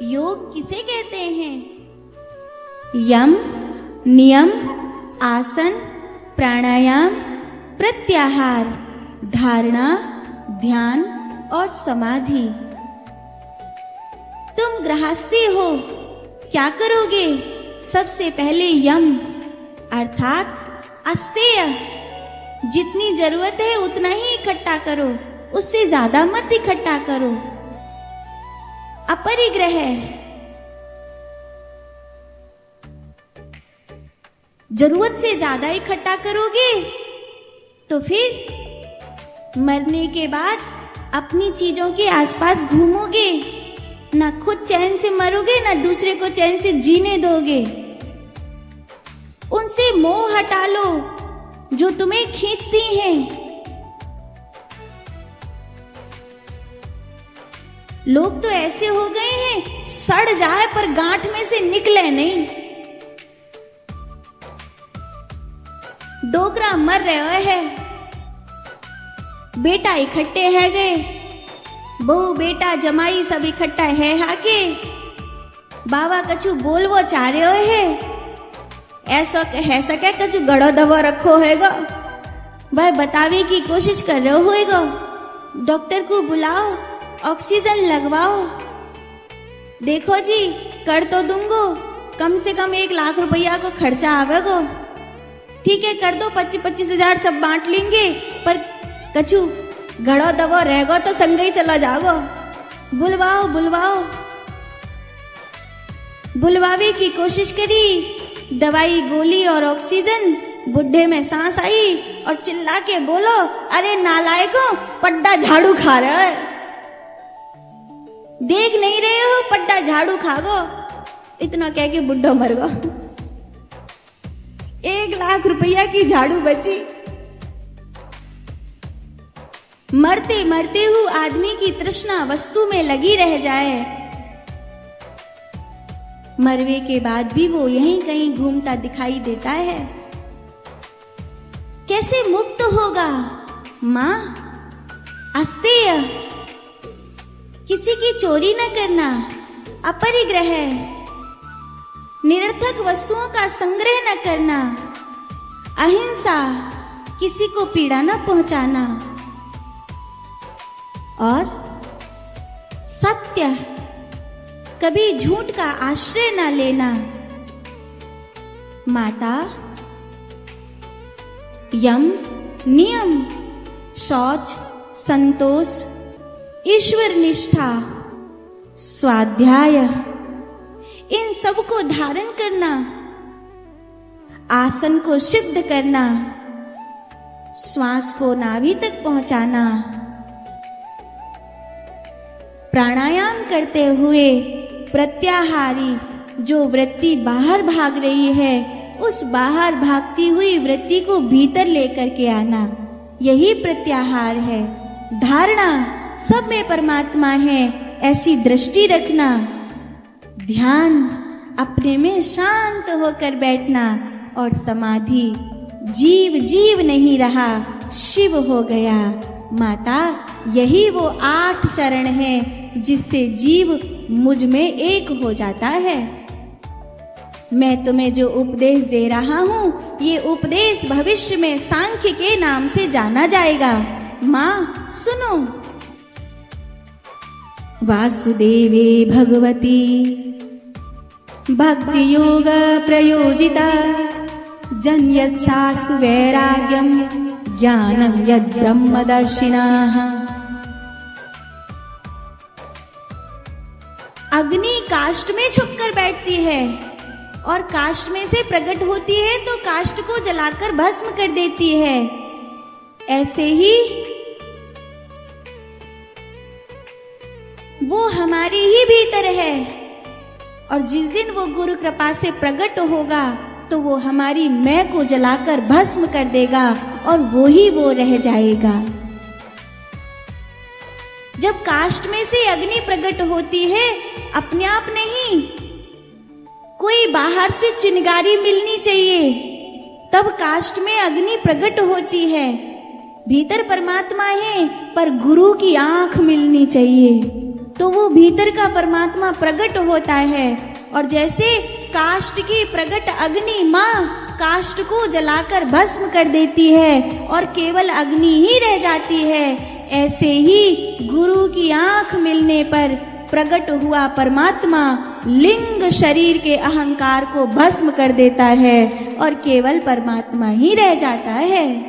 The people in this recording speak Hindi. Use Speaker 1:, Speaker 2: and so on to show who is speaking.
Speaker 1: योग किसे कहते हैं? यम, नियम, आसन, प्राणायाम, प्रत्याहार, धारणा, ध्यान और समाधि। तुम गृहस्थी हो, क्या करोगे? सबसे पहले यम अर्थात अस्तेय, जितनी जरूरत है उतना ही इकट्ठा करो, उससे ज्यादा मत इकट्ठा करो। अपरिग्रह, जरूरत से ज्यादा इकट्ठा करोगे तो फिर मरने के बाद अपनी चीजों के आसपास घूमोगे, ना खुद चैन से मरोगे ना दूसरे को चैन से जीने दोगे। उनसे मोह हटा लो जो तुम्हें खींचती हैं। लोग तो ऐसे हो गए हैं, सड़ जाए पर गांठ में से निकले नहीं। डोकरा मर रहे है, बेटा इकट्ठे है गए, बहू बेटा जमाई सब इकट्ठा है हाके, बाबा कछु बोलवो चाह रहे है, ऐसा कह सके कछु गड़ो दबो रखो हैगा, भाई बतावे की कोशिश कर रहे होएगा। डॉक्टर को बुलाओ, ऑक्सीजन लगवाओ। देखो जी कर तो दूंगो, कम से कम 1 लाख रुपया को खर्चा आवेगो। ठीक है कर दो, 25-25 हजार सब बांट लेंगे, पर कछु घड़ो दबो रहेगो तो संग ही चला जाओ। बुलवाओ बुलवाओ। बुलवावे की कोशिश करी, दवाई गोली और ऑक्सीजन, बुढ़े में सांस आई और चिल्ला के बोलो, अरे नालायको पड्डा झाड़ू खा रहा है, देख नहीं रहे हो पड्डा झाड़ू खागो। इतना कह के बुढ़ा मर गो। 1 लाख रुपया की झाड़ू बची। मरते मरते हुए आदमी की तृष्णा वस्तु में लगी रह जाए, मरवे के बाद भी वो यहीं कहीं घूमता दिखाई देता है। कैसे मुक्त होगा? मां अस्तेय, किसी की चोरी न करना, अपरिग्रह, निरर्थक वस्तुओं का संग्रह न करना, अहिंसा, किसी को पीड़ा न पहुंचाना, और सत्य, कभी झूठ का आश्रय न लेना। माता, यम, नियम, शौच, संतोष, ईश्वर निष्ठा, स्वाध्याय, इन सब को धारण करना, आसन को सिद्ध करना, श्वास को नाभि तक पहुंचाना, प्राणायाम करते हुए प्रत्याहारी, जो वृत्ति बाहर भाग रही है उस बाहर भागती हुई वृत्ति को भीतर लेकर के आना, यही प्रत्याहार है। धारणा, सब में परमात्मा है, ऐसी दृष्टि रखना। ध्यान, अपने में शांत होकर बैठना। और समाधि, जीव जीव नहीं रहा, शिव हो गया। माता, यही वो 8 चरण हैं जिससे जीव मुझ में एक हो जाता है। मैं तुम्हें जो उपदेश दे रहा हूँ, ये उपदेश भविष्य में सांख्य के नाम से जाना जाएगा। माँ सुनो। वासुदेवे भगवती भक्ति योग प्रयोजिता, जन्यत्सा सुवैराग्यम ज्ञानम यद ब्रह्मदर्शिनाः। अग्नि काष्ठ में छुपकर बैठती है और काष्ठ में से प्रकट होती है तो काष्ठ को जलाकर भस्म कर देती है। ऐसे ही वो हमारे ही भीतर है, और जिस दिन वो गुरु कृपा से प्रकट होगा तो वो हमारी मैं को जलाकर भस्म कर देगा और वो ही वो रह जाएगा। जब काष्ठ में से अग्नि प्रकट होती है, अपने आप नहीं, कोई बाहर से चिंगारी मिलनी चाहिए, तब काष्ठ में अग्नि प्रकट होती है। भीतर परमात्मा है, पर गुरु की आंख मिलनी चाहिए। तो वो भीतर का परमात्मा प्रकट होता है। और जैसे काष्ठ की प्रकट अग्नि माँ काष्ठ को जलाकर भस्म कर देती है और केवल अग्नि ही रह जाती है, ऐसे ही गुरु की आंख मिलने पर प्रकट हुआ परमात्मा लिंग शरीर के अहंकार को भस्म कर देता है और केवल परमात्मा ही रह जाता है।